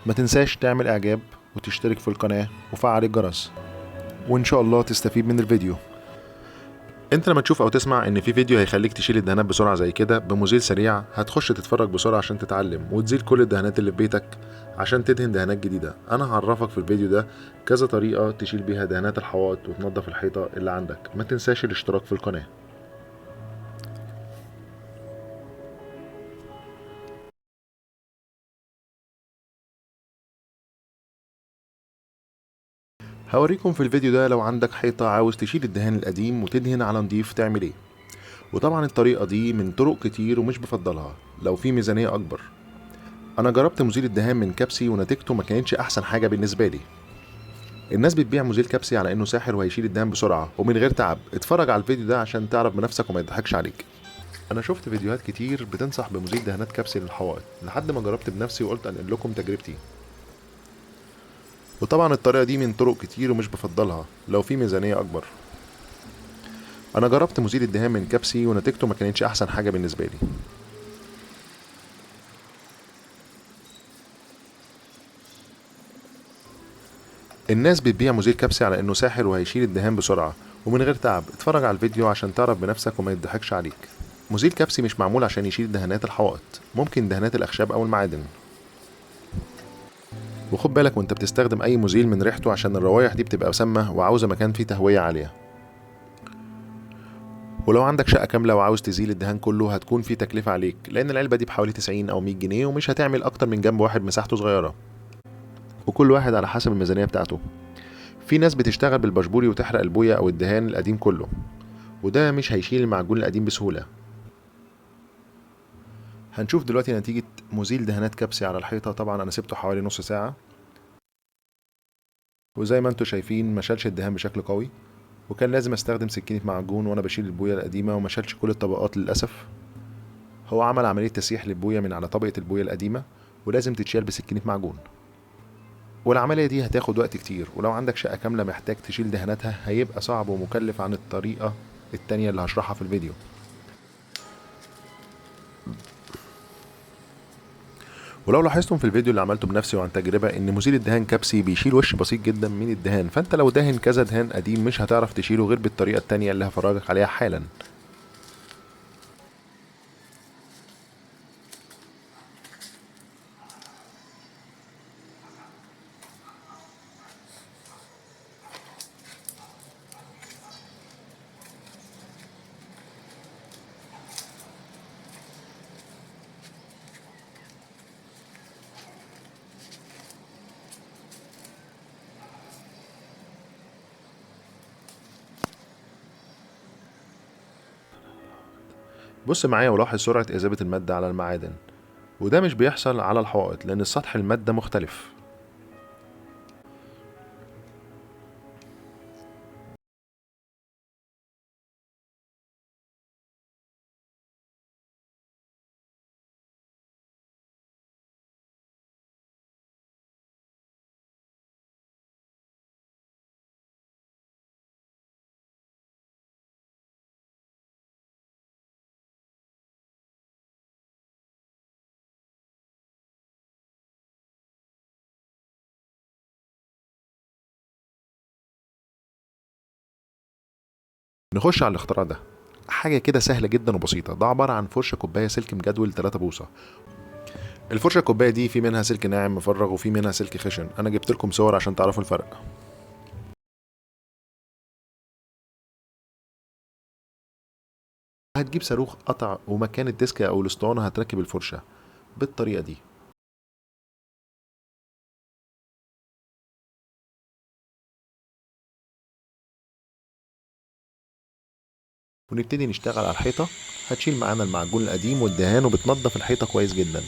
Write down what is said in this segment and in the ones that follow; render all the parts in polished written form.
ما تنساش تعمل اعجاب وتشترك في القناة وفعل الجرس، وان شاء الله تستفيد من الفيديو. انت لما تشوف او تسمع ان في فيديو هيخليك تشيل الدهانات بسرعة زي كده بمزيل سريع، هتخش تتفرج بسرعة عشان تتعلم وتزيل كل الدهانات اللي في بيتك عشان تدهن دهانات جديدة. انا هعرفك في الفيديو ده كذا طريقة تشيل بيها دهانات الحوائط وتنظف الحيطة اللي عندك. ما تنساش الاشتراك في القناة. هوريكم في الفيديو ده لو عندك حيطة عاوز تشيل الدهان القديم وتدهن على نضيف تعمل ايه. وطبعا الطريقة دي من طرق كتير ومش بفضلها لو في ميزانية اكبر. انا جربت مزيل الدهان من كبسي ونتيجته ما كانتش احسن حاجة بالنسبة لي. الناس بتبيع مزيل كبسي على انه ساحر وهيشيل الدهان بسرعة ومن غير تعب. اتفرج على الفيديو ده عشان تعرف بنفسك وما يضحكش عليك. انا شفت فيديوهات كتير بتنصح بمزيل دهانات كبسي للحوائط لحد ما جربت بنفسي وقلت انقل لكم تجربتي. وطبعا الطريقة دي من طرق كتير ومش بفضلها لو في ميزانية اكبر. انا جربت مزيل الدهان من كبسي ونتيجته ما كانتش احسن حاجة بالنسبة لي. الناس بتبيع مزيل كبسي على انه ساحر وهيشيل الدهان بسرعة ومن غير تعب. اتفرج على الفيديو عشان تعرف بنفسك وما يضحكش عليك. مزيل كبسي مش معمول عشان يشيل دهانات الحوائط، ممكن دهانات الاخشاب او المعادن. وخد بالك وانت بتستخدم اي مزيل من ريحته عشان الروايح دي بتبقى سامة وعاوزة مكان فيه تهوية عالية. ولو عندك شقة كاملة وعاوز تزيل الدهان كله هتكون في تكلفة عليك، لان العلبة دي بحوالي 90 او 100 جنيه ومش هتعمل اكتر من جنب واحد مساحته صغيرة. وكل واحد على حسب الميزانية بتاعته. في ناس بتشتغل بالبشبوري وتحرق البوية او الدهان القديم كله، وده مش هيشيل المعجون القديم بسهولة. هنشوف دلوقتي نتيجة مزيل دهانات كبسي على الحيطة. طبعا انا سبته حوالي نص ساعة، وزي ما انتوا شايفين ما شالش الدهان بشكل قوي. وكان لازم استخدم سكينة معجون وانا بشيل البوية القديمة وما شالش كل الطبقات للأسف. هو عمل عملية تسييح للبوية من على طبقة البوية القديمة، ولازم تتشال بسكينة معجون. والعملية دي هتاخد وقت كتير، ولو عندك شقة كاملة محتاج تشيل دهاناتها هيبقى صعب ومكلف عن الطريقة التانية اللي هشرحها في الفيديو. ولو لاحظتم في الفيديو اللي عملته بنفسي وعن تجربة ان مزيل الدهان كبسي بيشيل وش بسيط جدا من الدهان، فانت لو دهن كذا دهان قديم مش هتعرف تشيله غير بالطريقة التانية اللي هفرجك عليها حالا. بص معايا ولاحظ سرعة إذابة المادة على المعادن، وده مش بيحصل على الحائط لأن سطح المادة مختلف. نخش على الاختراع ده. حاجة كده سهلة جدا وبسيطة. ده عبارة عن فرشة كوباية سلك مجدول 3 بوصة. الفرشة الكوباية دي في منها سلك ناعم مفرغ وفي منها سلك خشن. أنا جبت لكم صور عشان تعرفوا الفرق. هتجيب صاروخ قطع ومكان الديسك أو الأسطوانة هتركب الفرشة بالطريقة دي. ونبتدي نشتغل على الحيطة. هتشيل معانا المعجون القديم والدهان وبتنضف الحيطة كويس جدا.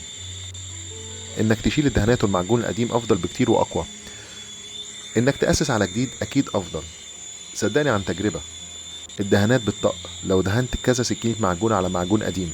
إنك تشيل الدهانات والمعجون القديم أفضل بكتير وأقوى. إنك تأسس على جديد أكيد أفضل. صدقني عن تجربة، الدهانات بتطق لو دهنت كذا سكينة معجون على معجون قديم.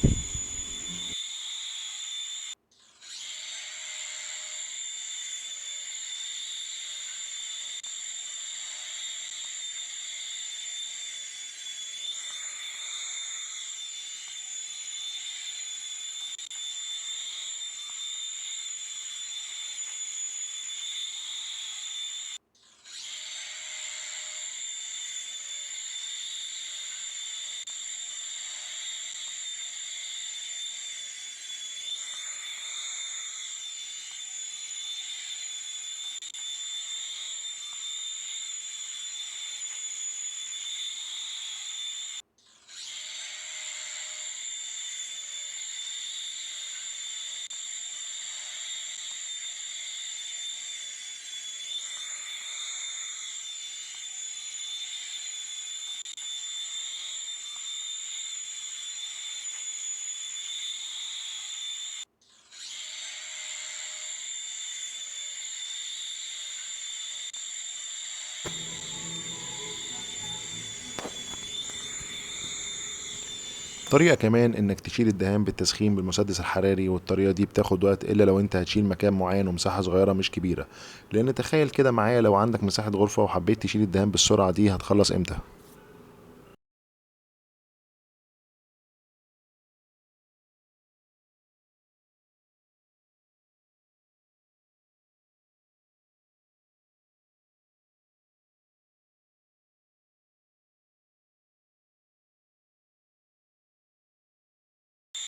طريقة كمان انك تشيل الدهان بالتسخين بالمسدس الحراري، والطريقة دي بتاخد وقت الا لو انت هتشيل مكان معين ومساحة صغيرة مش كبيرة. لان تخيل كده معايا لو عندك مساحة غرفة وحبيت تشيل الدهان بالسرعة دي هتخلص امتى؟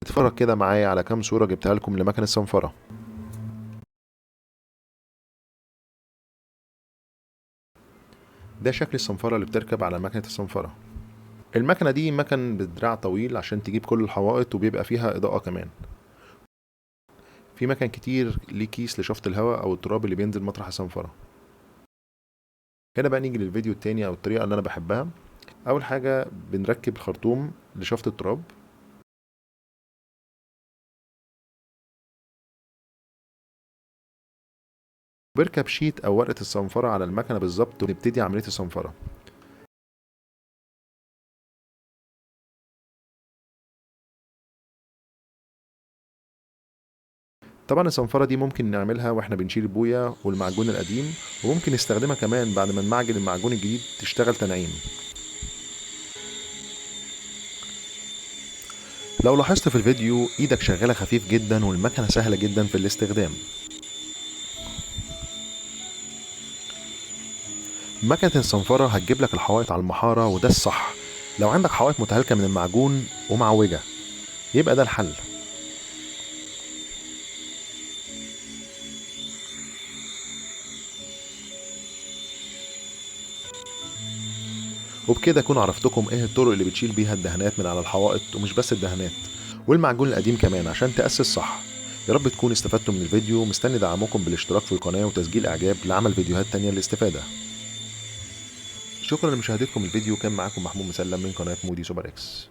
اتفرج كده معايا على كام صورة جبتها لكم لمكنة الصنفرة. ده شكل الصنفرة اللي بتركب على مكنة الصنفرة. المكنة دي مكن بدراع طويل عشان تجيب كل الحوائط وبيبقى فيها إضاءة كمان. في مكن كتير ليه كيس لشفط الهواء أو التراب اللي بينزل مطرح الصنفرة. هنا بقى نيجي للفيديو التاني أو الطريقة اللي أنا بحبها. أول حاجة بنركب الخرطوم لشفط التراب. بركب شيت أو ورقة الصنفرة على المكنة بالظبط ونبتدي عملية الصنفرة. طبعا الصنفرة دي ممكن نعملها واحنا بنشيل البوية والمعجون القديم، وممكن نستخدمها كمان بعد ما نمعجن المعجون الجديد تشتغل تنعيم. لو لاحظت في الفيديو ايدك شغالة خفيف جدا والمكنة سهلة جدا في الاستخدام. مكنة الصنفرة هتجيب لك الحوائط على المحارة وده الصح. لو عندك حوائط متهالكة من المعجون ومعوجة يبقى ده الحل. وبكده اكون عرفتكم ايه الطرق اللي بتشيل بيها الدهانات من على الحوائط، ومش بس الدهانات، والمعجون القديم كمان عشان تأسس صح. يا رب تكونوا استفدتم من الفيديو. مستني دعمكم بالاشتراك في القناة وتسجيل اعجاب لعمل فيديوهات تانية للاستفادة. شكرا لمشاهدتكم الفيديو. كان معاكم محمود مسلم من قناة مودي سوبر اكس.